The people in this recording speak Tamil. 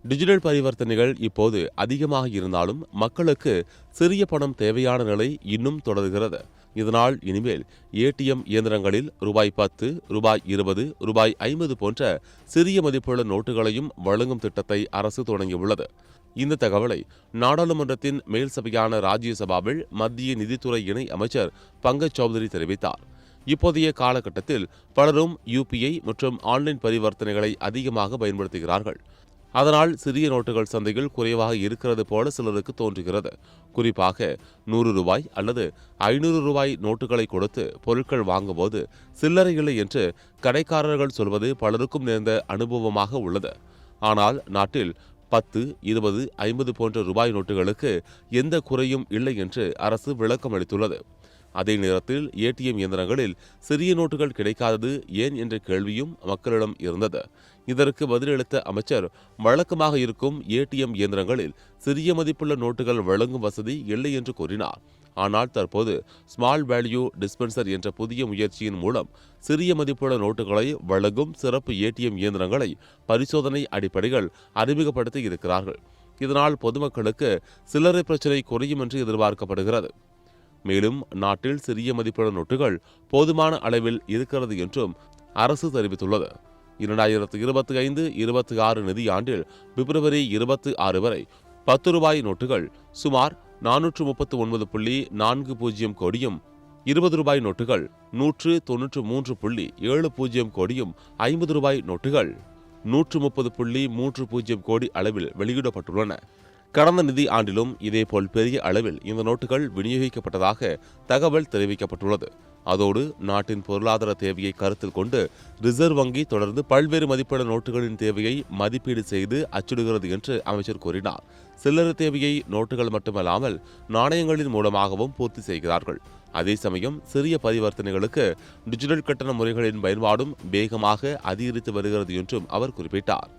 டிஜிட்டல் பரிவர்த்தனைகள் இப்போது அதிகமாக இருந்தாலும் மக்களுக்கு சிறிய பணம் தேவையான நிலை இன்னும் தொடர்கிறது. இதனால் இனிமேல் ஏடிஎம் இயந்திரங்களில் ரூபாய் 10, ரூபாய் 20, ரூபாய் 50 போன்ற சிறிய மதிப்புள்ள நோட்டுகளையும் வழங்கும் திட்டத்தை அரசு தொடங்கியுள்ளது. இந்த தகவலை நாடாளுமன்றத்தின் மேல் சபையான ராஜ்யசபாவில் மத்திய நிதித்துறை இணை அமைச்சர் பங்கஜ் சௌத்ரி தெரிவித்தார். இப்போதைய காலகட்டத்தில் பலரும் யுபிஐ மற்றும் ஆன்லைன் பரிவர்த்தனைகளை அதிகமாக பயன்படுத்துகிறார்கள். அதனால் சிறிய நோட்டுகள் சந்தையில் குறைவாக இருக்கிறது போல சிலருக்கு தோன்றுகிறது. குறிப்பாக 100 ரூபாய் அல்லது 500 ரூபாய் நோட்டுகளை கொடுத்து பொருட்கள் வாங்கும்போது சில்லறை இல்லை என்று கடைக்காரர்கள் சொல்வது பலருக்கும் நேர்ந்த அனுபவமாக உள்ளது. ஆனால் நாட்டில் 10, 20, 50 போன்ற ரூபாய் நோட்டுகளுக்கு எந்த குறையும் இல்லை என்று அரசு விளக்கம் அளித்துள்ளது. அதே நேரத்தில் ஏடிஎம் இயந்திரங்களில் சிறிய நோட்டுகள் கிடைக்காதது ஏன் என்ற கேள்வியும் மக்களிடம் இருந்தது. இதற்கு பதிலளித்த அமைச்சர், வழக்கமாக இருக்கும் ஏடிஎம் இயந்திரங்களில் சிறிய மதிப்புள்ள நோட்டுகள் வழங்கும் வசதி இல்லை என்று கூறினார். ஆனால் தற்போது ஸ்மால் வேல்யூ டிஸ்பென்சர் என்ற புதிய முயற்சியின் மூலம் சிறிய மதிப்புள்ள நோட்டுகளை வழங்கும் சிறப்பு ஏடிஎம் இயந்திரங்களை பரிசோதனை அடிப்படையில் அறிமுகப்படுத்தி இருக்கிறார்கள். இதனால் பொதுமக்களுக்கு சில்லறை பிரச்சினை குறையும் என்று எதிர்பார்க்கப்படுகிறது. மேலும் நாட்டில் சிறிய மதிப்புள்ள நோட்டுகள் போதுமான அளவில் இருக்கிறது என்றும் அரசு தெரிவித்துள்ளது. 2025-26 நிதியாண்டில் பிப்ரவரி 26 வரை 10 ரூபாய் நோட்டுகள் சுமார் 439.40 கோடியும், 20 ரூபாய் நோட்டுகள் 193.70 கோடியும், 50 ரூபாய் நோட்டுகள் 130.30 கோடி அளவில் வெளியிடப்பட்டுள்ளன. கடந்த நிதி ஆண்டிலும் இதேபோல் பெரிய அளவில் இந்த நோட்டுகள் விநியோகிக்கப்பட்டதாக தகவல் தெரிவிக்கப்பட்டுள்ளது. அதோடு நாட்டின் பொருளாதார தேவையை கருத்தில் கொண்டு ரிசர்வ் வங்கி தொடர்ந்து பல்வேறு மதிப்புள்ள நோட்டுகளின் தேவையை மதிப்பீடு செய்து அச்சிடுகிறது என்று அமைச்சர் கூறினார். சில்லறை தேவையை நோட்டுகள் மட்டுமல்லாமல் நாணயங்களின் மூலமாகவும் பூர்த்தி செய்கிறார்கள். அதே சமயம் சிறிய பரிவர்த்தனைகளுக்கு டிஜிட்டல் கட்டண முறைகளின் பயன்பாடும் வேகமாக அதிகரித்து வருகிறது என்றும் அவர் குறிப்பிட்டார்.